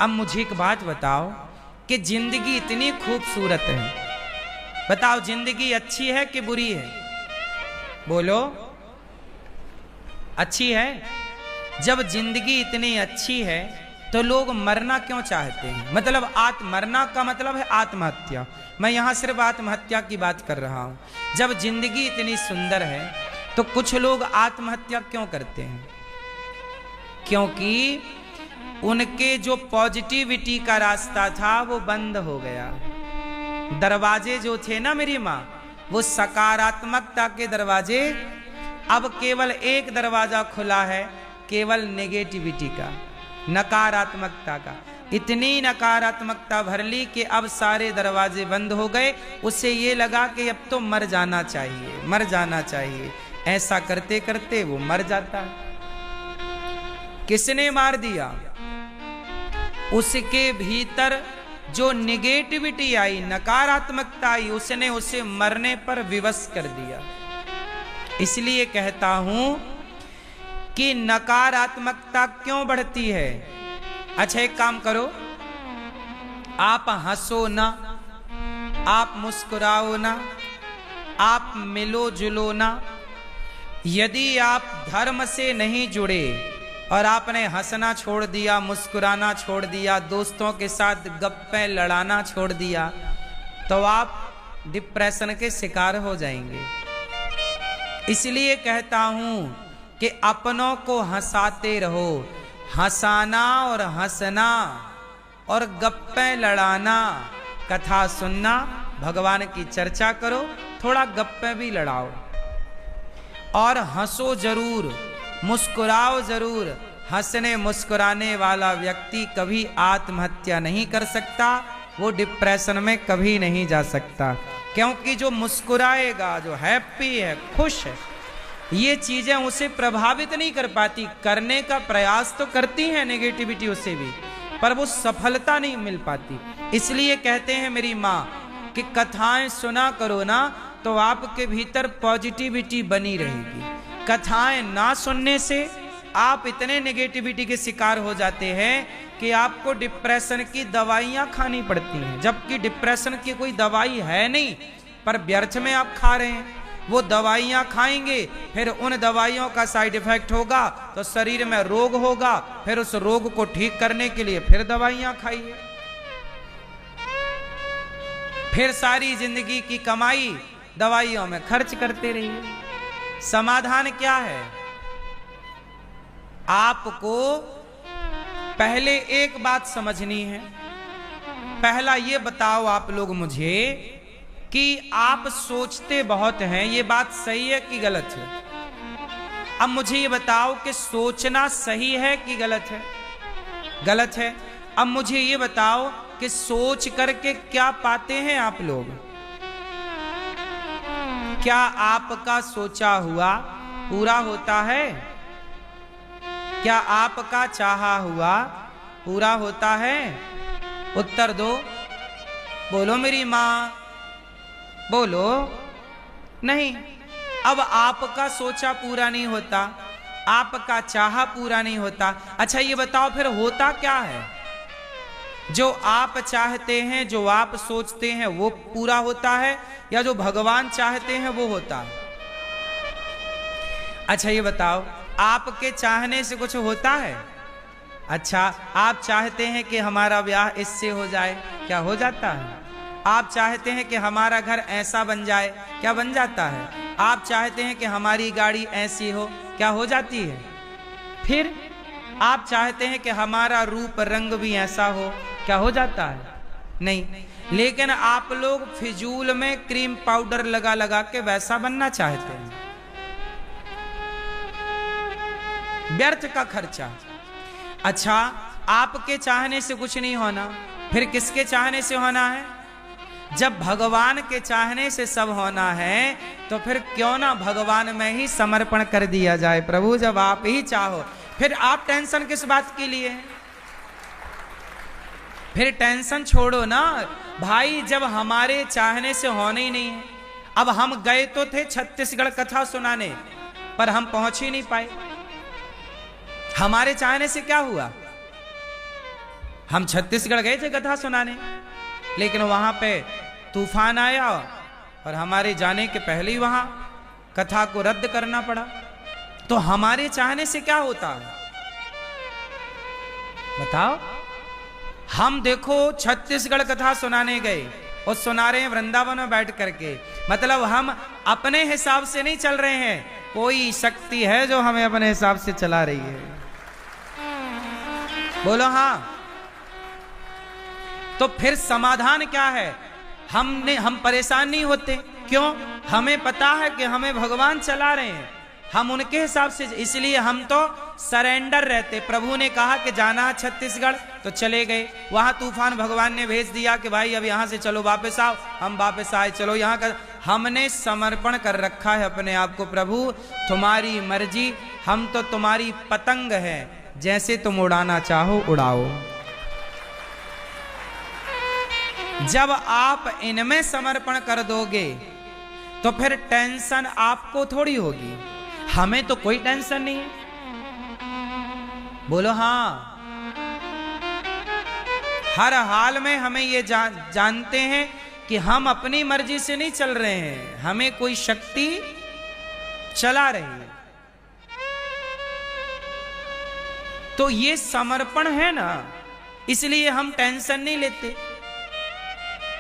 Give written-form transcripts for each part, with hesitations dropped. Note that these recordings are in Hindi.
अब मुझे एक बात बताओ कि जिंदगी इतनी खूबसूरत है, बताओ जिंदगी अच्छी है कि बुरी है? बोलो, अच्छी है। जब जिंदगी इतनी अच्छी है तो लोग मरना क्यों चाहते हैं? मतलब मरना का मतलब है आत्महत्या। मैं यहां सिर्फ आत्महत्या की बात कर रहा हूं। जब जिंदगी इतनी सुंदर है तो कुछ लोग आत्महत्या क्यों करते हैं? क्योंकि उनके जो पॉजिटिविटी का रास्ता था वो बंद हो गया। दरवाजे जो थे ना मेरी माँ, वो सकारात्मकता के दरवाजे, अब केवल एक दरवाजा खुला है, केवल नेगेटिविटी का, नकारात्मकता का। इतनी नकारात्मकता भर ली कि अब सारे दरवाजे बंद हो गए। उससे ये लगा कि अब तो मर जाना चाहिए, मर जाना चाहिए। ऐसा करते करते वो मर जाता है। किसने मार दिया? उसके भीतर जो नेगेटिविटी आई, नकारात्मकता आई, उसने उसे मरने पर विवश कर दिया। इसलिए कहता हूं कि नकारात्मकता क्यों बढ़ती है? अच्छा एक काम करो, आप हंसो ना, आप मुस्कुराओ ना, आप मिलो जुलो ना। यदि आप धर्म से नहीं जुड़े और आपने हंसना छोड़ दिया, मुस्कुराना छोड़ दिया, दोस्तों के साथ गप्पे लड़ाना छोड़ दिया, तो आप डिप्रेशन के शिकार हो जाएंगे। इसलिए कहता हूं कि अपनों को हंसाते रहो। हंसाना और हंसना और गप्पे लड़ाना, कथा सुनना, भगवान की चर्चा करो, थोड़ा गप्पे भी लड़ाओ और हंसो जरूर, मुस्कुराओ जरूर। हंसने मुस्कुराने वाला व्यक्ति कभी आत्महत्या नहीं कर सकता, वो डिप्रेशन में कभी नहीं जा सकता। क्योंकि जो मुस्कुराएगा, जो हैप्पी है, खुश है, ये चीजें उसे प्रभावित नहीं कर पाती। करने का प्रयास तो करती हैं नेगेटिविटी उसे भी, पर वो सफलता नहीं मिल पाती। इसलिए कहते हैं मेरी माँ कि कथाएं सुना करो ना, तो आपके भीतर पॉजिटिविटी बनी रहेगी। कथाएं ना सुनने से आप इतने नेगेटिविटी के शिकार हो जाते हैं कि आपको डिप्रेशन की दवाइयां खानी पड़ती हैं, जबकि डिप्रेशन की कोई दवाई है नहीं, पर व्यर्थ में आप खा रहे हैं। वो दवाइयां खाएंगे, फिर उन दवाइयों का साइड इफेक्ट होगा तो शरीर में रोग होगा, फिर उस रोग को ठीक करने के लिए फिर दवाइयां खाइए, फिर सारी जिंदगी की कमाई दवाइयों में खर्च करते रहिए। समाधान क्या है? आपको पहले एक बात समझनी है। पहला ये बताओ आप लोग मुझे कि आप सोचते बहुत हैं, ये बात सही है कि गलत है? अब मुझे ये बताओ कि सोचना सही है कि गलत है? गलत है। अब मुझे ये बताओ कि सोच करके क्या पाते हैं आप लोग? क्या आपका सोचा हुआ पूरा होता है? क्या आपका चाहा हुआ पूरा होता है? उत्तर दो, बोलो मेरी माँ, बोलो। नहीं। अब आपका सोचा पूरा नहीं होता, आपका चाहा पूरा नहीं होता। अच्छा ये बताओ फिर होता क्या है? जो आप चाहते हैं, जो आप सोचते हैं, वो पूरा होता है, या जो भगवान चाहते हैं वो होता है? अच्छा ये बताओ, आपके चाहने से कुछ होता है? अच्छा आप चाहते हैं कि हमारा ब्याह इससे हो जाए, क्या हो जाता है? आप चाहते हैं कि हमारा घर ऐसा बन जाए, क्या बन जाता है? आप चाहते हैं कि हमारी गाड़ी ऐसी हो, क्या हो जाती है? फिर आप चाहते हैं कि हमारा रूप रंग भी ऐसा हो, क्या हो जाता है? नहीं। लेकिन आप लोग फिजूल में क्रीम पाउडर लगा लगा के वैसा बनना चाहते हैं, व्यर्थ का खर्चा। अच्छा आपके चाहने से कुछ नहीं होना, फिर किसके चाहने से होना है? जब भगवान के चाहने से सब होना है तो फिर क्यों ना भगवान में ही समर्पण कर दिया जाए। प्रभु जब आप ही चाहो, फिर आप टेंशन किस बात के लिए? फिर टेंशन छोड़ो ना भाई, जब हमारे चाहने से होने ही नहीं है। अब हम गए तो थे छत्तीसगढ़ कथा सुनाने, पर हम पहुंच ही नहीं पाए। हमारे चाहने से क्या हुआ? हम छत्तीसगढ़ गए थे कथा सुनाने, लेकिन वहां पे तूफान आया और हमारे जाने के पहले ही वहां कथा को रद्द करना पड़ा। तो हमारे चाहने से क्या होता है बताओ? हम देखो छत्तीसगढ़ कथा सुनाने गए और सुना रहे हैं वृंदावन में बैठ करके, मतलब हम अपने हिसाब से नहीं चल रहे हैं, कोई शक्ति है जो हमें अपने हिसाब से चला रही है। बोलो हाँ। तो फिर समाधान क्या है? हम परेशान नहीं होते, क्यों? हमें पता है कि हमें भगवान चला रहे हैं, हम उनके हिसाब से, इसलिए हम तो सरेंडर रहते। प्रभु ने कहा कि जाना छत्तीसगढ़ तो चले गए, वहां तूफान भगवान ने भेज दिया कि भाई अब यहां से चलो वापस आओ, हम वापस आए, चलो यहां का हमने समर्पण कर रखा है अपने आप को। प्रभु तुम्हारी मर्जी, हम तो तुम्हारी पतंग है, जैसे तुम उड़ाना चाहो उड़ाओ। जब आप इनमें समर्पण कर दोगे तो फिर टेंशन आपको थोड़ी होगी, हमें तो कोई टेंशन नहीं है। बोलो हाँ। हर हाल में हमें ये जानते हैं कि हम अपनी मर्जी से नहीं चल रहे हैं, हमें कोई शक्ति चला रही है। तो ये समर्पण है ना, इसलिए हम टेंशन नहीं लेते।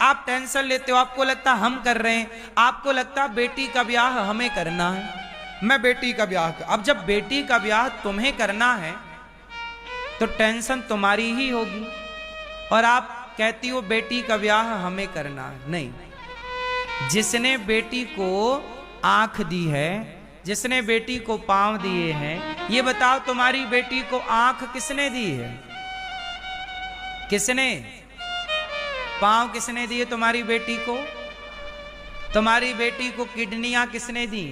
आप टेंशन लेते हो, आपको लगता हम कर रहे हैं, आपको लगता बेटी का ब्याह हमें करना है, मैं बेटी का ब्याह अब जब बेटी का ब्याह तुम्हें करना है तो टेंशन तुम्हारी ही होगी, और आप कहती हो बेटी का ब्याह हमें करना है। नहीं, जिसने बेटी को आंख दी है, जिसने बेटी को पांव दिए हैं, ये बताओ तुम्हारी बेटी को आंख किसने दी है? किसने? पांव किसने दिए तुम्हारी बेटी को? तुम्हारी बेटी को किडनियां किसने दी?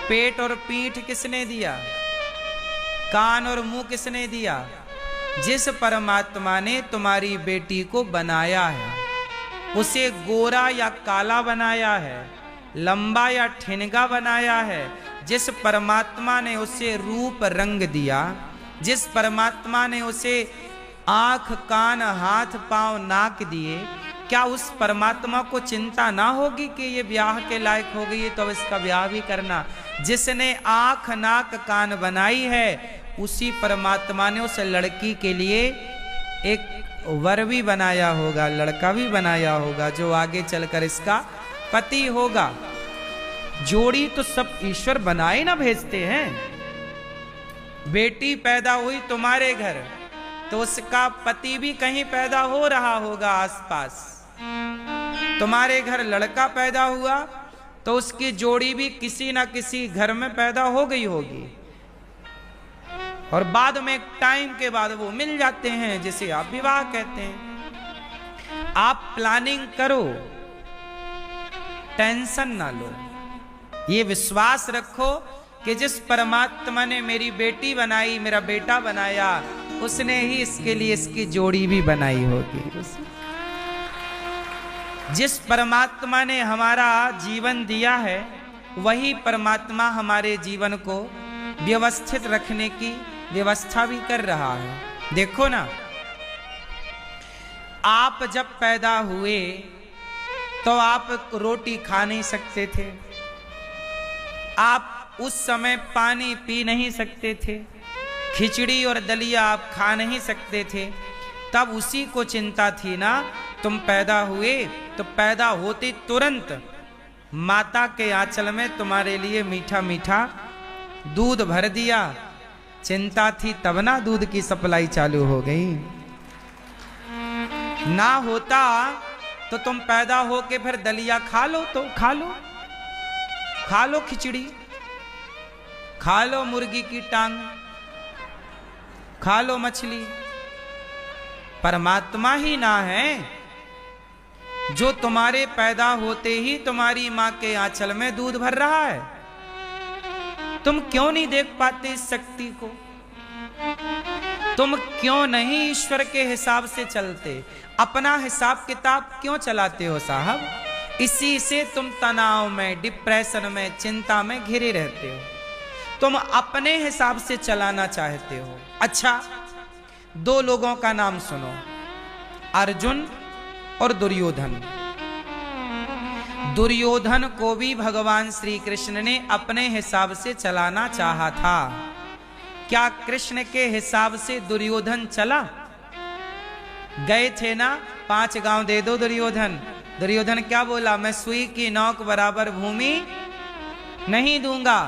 पेट और पीठ किसने दिया? कान और मुंह किसने दिया? जिस परमात्मा ने तुम्हारी बेटी को बनाया है, उसे गोरा या काला बनाया है, लंबा या ठिनगा बनाया है, जिस परमात्मा ने उसे रूप रंग दिया, जिस परमात्मा ने उसे आंख कान हाथ पांव नाक दिए, क्या उस परमात्मा को चिंता ना होगी कि ये ब्याह के लायक हो गई है तो अब इसका ब्याह भी करना? जिसने आंख नाक कान बनाई है, उसी परमात्मा ने उस लड़की के लिए एक वर भी बनाया होगा, लड़का भी बनाया होगा, जो आगे चलकर इसका पति होगा। जोड़ी तो सब ईश्वर बनाए ना भेजते हैं। बेटी पैदा हुई तुम्हारे घर तो उसका पति भी कहीं पैदा हो रहा होगा आसपास। तुम्हारे घर लड़का पैदा हुआ तो उसकी जोड़ी भी किसी ना किसी घर में पैदा हो गई होगी, और बाद में एक टाइम के बाद वो मिल जाते हैं, जिसे आप विवाह कहते हैं। आप प्लानिंग करो, टेंशन ना लो, ये विश्वास रखो कि जिस परमात्मा ने मेरी बेटी बनाई, मेरा बेटा बनाया, उसने ही इसके लिए इसकी जोड़ी भी बनाई होगी। जिस परमात्मा ने हमारा जीवन दिया है, वही परमात्मा हमारे जीवन को व्यवस्थित रखने की व्यवस्था भी कर रहा है। देखो ना, आप जब पैदा हुए तो आप रोटी खा नहीं सकते थे, आप उस समय पानी पी नहीं सकते थे, खिचड़ी और दलिया आप खा नहीं सकते थे। तब उसी को चिंता थी ना, तुम पैदा हुए तो पैदा होते तुरंत माता के आंचल में तुम्हारे लिए मीठा मीठा दूध भर दिया। चिंता थी तब ना दूध की सप्लाई चालू हो गई। ना होता तो तुम पैदा हो के फिर दलिया खा लो, तो खा लो खिचड़ी, खा लो मुर्गी की टांग, खा लो मछली। परमात्मा ही ना है जो तुम्हारे पैदा होते ही तुम्हारी मां के आंचल में दूध भर रहा है? तुम क्यों नहीं देख पाते इस शक्ति को? तुम क्यों नहीं ईश्वर के हिसाब से चलते? अपना हिसाब किताब क्यों चलाते हो साहब? इसी से तुम तनाव में, डिप्रेशन में, चिंता में घिरे रहते हो। तुम अपने हिसाब से चलाना चाहते हो। अच्छा, दो लोगों का नाम सुनो, अर्जुन और दुर्योधन। दुर्योधन को भी भगवान श्री कृष्ण ने अपने हिसाब से चलाना चाहा था। क्या कृष्ण के हिसाब से दुर्योधन चला? गए थे ना, 5 गांव दे दो दुर्योधन। दुर्योधन क्या बोला? मैं सुई की नोक बराबर भूमि नहीं दूंगा।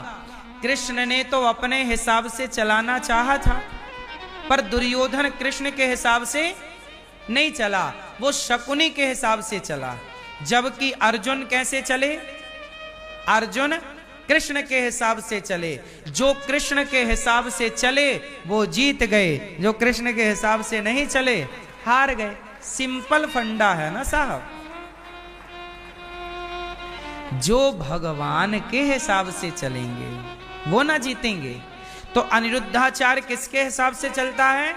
कृष्ण ने तो अपने हिसाब से चलाना चाहा था, पर दुर्योधन कृष्ण के हिसाब से नहीं चला, वो शकुनी के हिसाब से चला। जबकि अर्जुन कैसे चले? अर्जुन कृष्ण के हिसाब से चले। जो कृष्ण के हिसाब से चले वो जीत गए, जो कृष्ण के हिसाब से नहीं चले हार गए। सिंपल फंडा है ना साहब। जो भगवान के हिसाब से चलेंगे वो ना जीतेंगे। तो अनिरुद्धाचार्य किसके हिसाब से चलता है?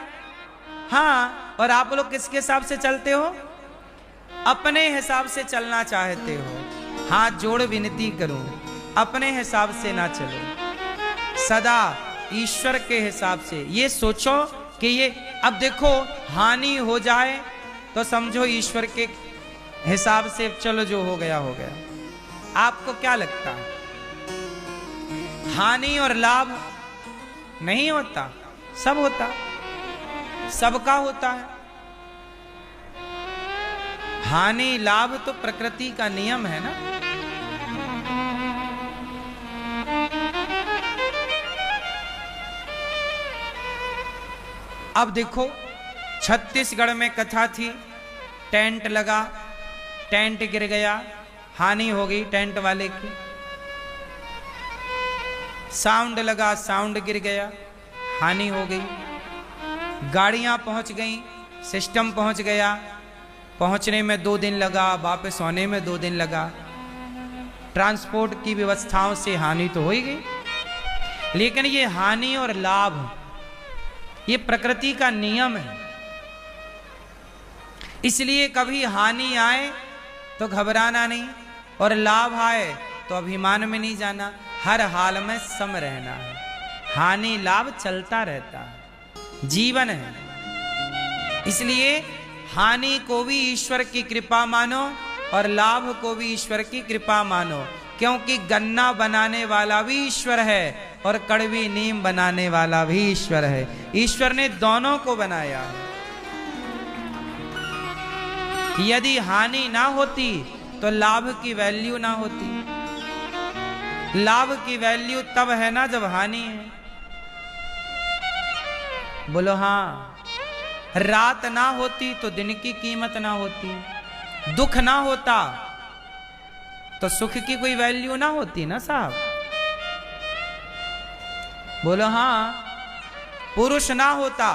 हाँ, और आप लोग किसके हिसाब से चलते हो? अपने हिसाब से चलना चाहते हो। हाथ जोड़ विनती करूं, अपने हिसाब से ना चलो, सदा ईश्वर के हिसाब से। ये सोचो कि ये अब देखो हानि हो जाए तो समझो ईश्वर के हिसाब से चलो, जो हो गया हो गया। आपको क्या लगता है? हानि और लाभ नहीं होता? सब होता, सबका होता है। हानि लाभ तो प्रकृति का नियम है ना। अब देखो छत्तीसगढ़ में कथा थी, टेंट लगा, टेंट गिर गया, हानि हो गई टेंट वाले की। साउंड लगा, साउंड गिर गया, हानि हो गई। गाड़ियां पहुंच गई, सिस्टम पहुंच गया, पहुंचने में 2 दिन लगा, वापस होने में 2 दिन लगा। ट्रांसपोर्ट की व्यवस्थाओं से हानि तो हो ही गई। लेकिन ये हानि और लाभ ये प्रकृति का नियम है। इसलिए कभी हानि आए तो घबराना नहीं, और लाभ आए तो अभिमान में नहीं जाना। हर हाल में सम रहना है। हानि लाभ चलता रहता है, जीवन है। इसलिए हानि को भी ईश्वर की कृपा मानो और लाभ को भी ईश्वर की कृपा मानो, क्योंकि गन्ना बनाने वाला भी ईश्वर है और कड़वी नीम बनाने वाला भी ईश्वर है। ईश्वर ने दोनों को बनाया है। यदि हानि ना होती तो लाभ की वैल्यू ना होती। लाभ की वैल्यू तब है ना जब हानि है। बोलो हाँ। रात ना होती तो दिन की कीमत ना होती, दुख ना होता तो सुख की कोई वैल्यू ना होती ना साहब। बोलो हाँ। पुरुष ना होता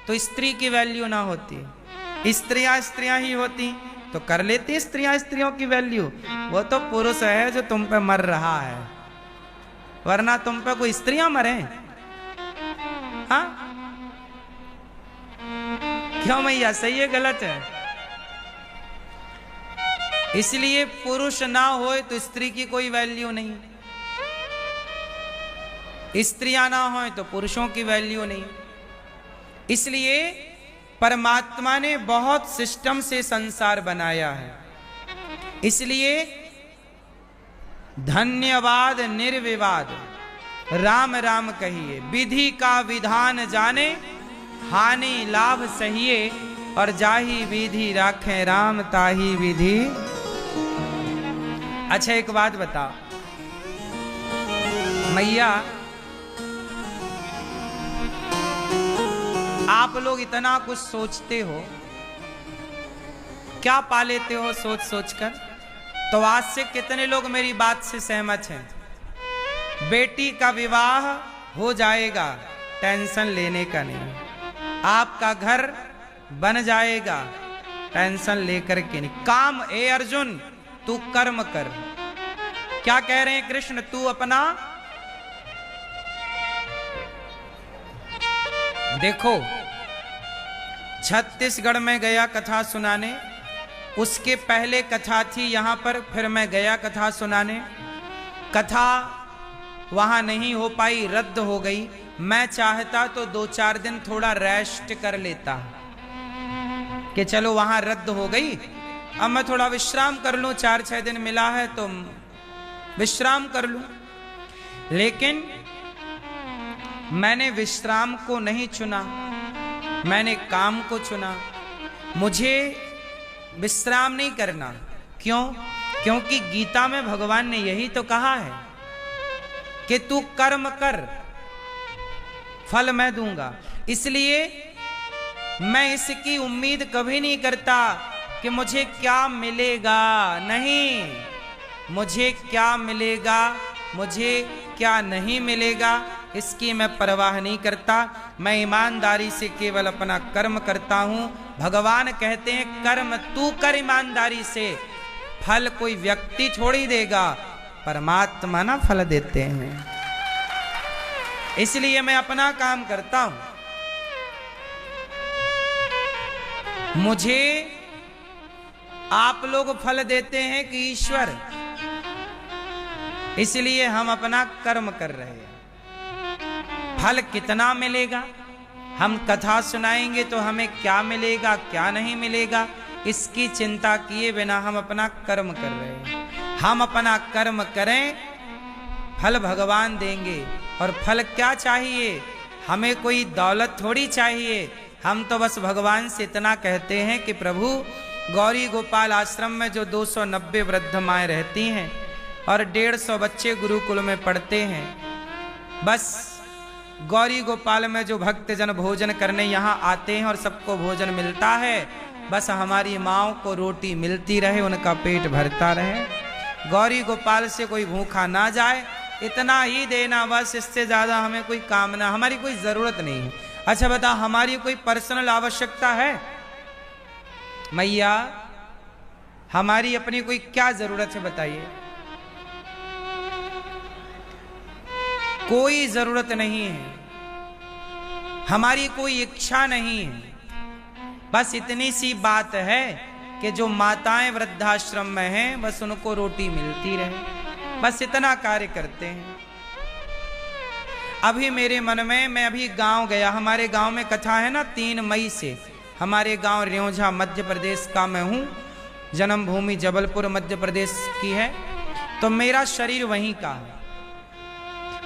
तो स्त्री की वैल्यू ना होती, स्त्रियां ही होती तो कर लेती स्त्रियों की वैल्यू। वो तो पुरुष है जो तुम पे मर रहा है, वरना तुम पे कोई स्त्रियां मरे? हाँ क्यों मैया, सही है गलत है? इसलिए पुरुष ना होए तो स्त्री की कोई वैल्यू नहीं, स्त्रियां ना होए तो पुरुषों की वैल्यू नहीं। इसलिए परमात्मा ने बहुत सिस्टम से संसार बनाया है। इसलिए धन्यवाद निर्विवाद राम राम कहिए, विधि का विधान जाने, हानि लाभ सहिए, और जाही विधि राखें राम ताही विधि। अच्छा एक बात बताओ मैया, आप लोग इतना कुछ सोचते हो, क्या पा लेते हो सोच सोच कर? तो आज से कितने लोग मेरी बात से सहमत हैं? बेटी का विवाह हो जाएगा, टेंशन लेने का नहीं। आपका घर बन जाएगा, टेंशन लेकर के नहीं। काम ए अर्जुन तू कर्म कर। क्या कह रहे हैं कृष्ण? तू अपना देखो, छत्तीसगढ़ में गया कथा सुनाने, उसके पहले कथा थी यहां पर, फिर मैं गया कथा सुनाने। कथा वहां नहीं हो पाई, रद्द हो गई। मैं चाहता तो 2-4 दिन थोड़ा रेस्ट कर लेता कि चलो वहां रद्द हो गई, अब मैं थोड़ा विश्राम कर लूं, 4-6 दिन मिला है तो विश्राम कर लूं। लेकिन मैंने विश्राम को नहीं चुना, मैंने काम को चुना। मुझे विश्राम नहीं करना। क्यों? क्योंकि गीता में भगवान ने यही तो कहा है कि तू कर्म कर, फल मैं दूंगा। इसलिए मैं इसकी उम्मीद कभी नहीं करता कि मुझे क्या मिलेगा। नहीं, मुझे क्या मिलेगा, मुझे क्या नहीं मिलेगा, इसकी मैं परवाह नहीं करता। मैं ईमानदारी से केवल अपना कर्म करता हूं। भगवान कहते हैं कर्म तू कर ईमानदारी से, फल कोई व्यक्ति थोड़ी देगा, परमात्मा ना फल देते हैं। इसलिए मैं अपना काम करता हूं। मुझे आप लोग फल देते हैं कि ईश्वर, इसलिए हम अपना कर्म कर रहे हैं। फल कितना मिलेगा, हम कथा सुनाएंगे तो हमें क्या मिलेगा क्या नहीं मिलेगा, इसकी चिंता किए बिना हम अपना कर्म कर रहे हैं। हम अपना कर्म करें, फल भगवान देंगे। और फल क्या चाहिए, हमें कोई दौलत थोड़ी चाहिए। हम तो बस भगवान से इतना कहते हैं कि प्रभु, गौरी गोपाल आश्रम में जो 290 वृद्ध माएँ रहती हैं और 150 बच्चे गुरुकुल में पढ़ते हैं, बस गौरी गोपाल में जो भक्तजन भोजन करने यहाँ आते हैं और सबको भोजन मिलता है, बस हमारी माँओं को रोटी मिलती रहे, उनका पेट भरता रहे, गौरी गोपाल से कोई भूखा ना जाए, इतना ही देना बस। इससे ज़्यादा हमें कोई कामना, हमारी कोई ज़रूरत नहीं है। अच्छा बता, हमारी कोई पर्सनल आवश्यकता है मैया? हमारी अपनी कोई क्या ज़रूरत है बताइए? कोई ज़रूरत नहीं है, हमारी कोई इच्छा नहीं है। बस इतनी सी बात है कि जो माताएं वृद्धाश्रम में हैं, बस उनको रोटी मिलती रहे, बस इतना कार्य करते हैं। अभी मेरे मन में, मैं अभी गांव गया, हमारे गांव में कथा है ना 3 मई से। हमारे गांव रेौझा मध्य प्रदेश का मैं हूँ, जन्मभूमि जबलपुर मध्य प्रदेश की है, तो मेरा शरीर वहीं का है।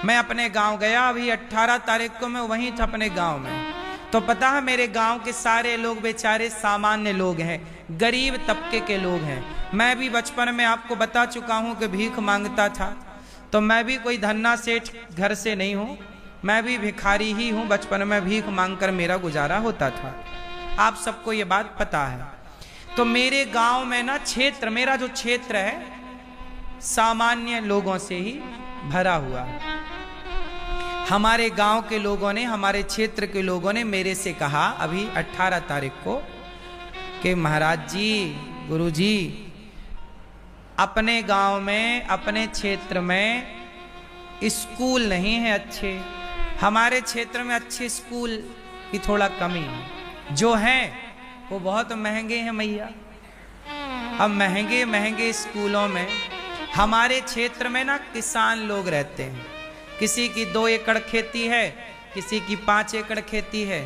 मैं अपने गांव गया, अभी 18 तारीख को मैं वहीं था अपने गांव में। तो पता है मेरे गांव के सारे लोग बेचारे सामान्य लोग हैं, गरीब तबके के लोग हैं। मैं भी बचपन में आपको बता चुका हूं कि भीख मांगता था, तो मैं भी कोई धन्ना सेठ घर से नहीं हूं, मैं भी भिखारी ही हूं। बचपन में भीख मांगकर मेरा गुजारा होता था, आप सबको ये बात पता है। तो मेरे गांव में ना क्षेत्र, मेरा जो क्षेत्र है सामान्य लोगों से ही भरा हुआ है। हमारे गांव के लोगों ने, हमारे क्षेत्र के लोगों ने मेरे से कहा अभी 18 तारीख को कि महाराज जी, गुरु जी, अपने गांव में, अपने क्षेत्र में स्कूल नहीं है अच्छे, हमारे क्षेत्र में अच्छे स्कूल की थोड़ा कमी है, जो हैं वो बहुत महंगे हैं मैया। अब महंगे महंगे स्कूलों में हमारे क्षेत्र में ना किसान लोग रहते हैं, किसी की 2 एकड़ खेती है, किसी की 5 एकड़ खेती है,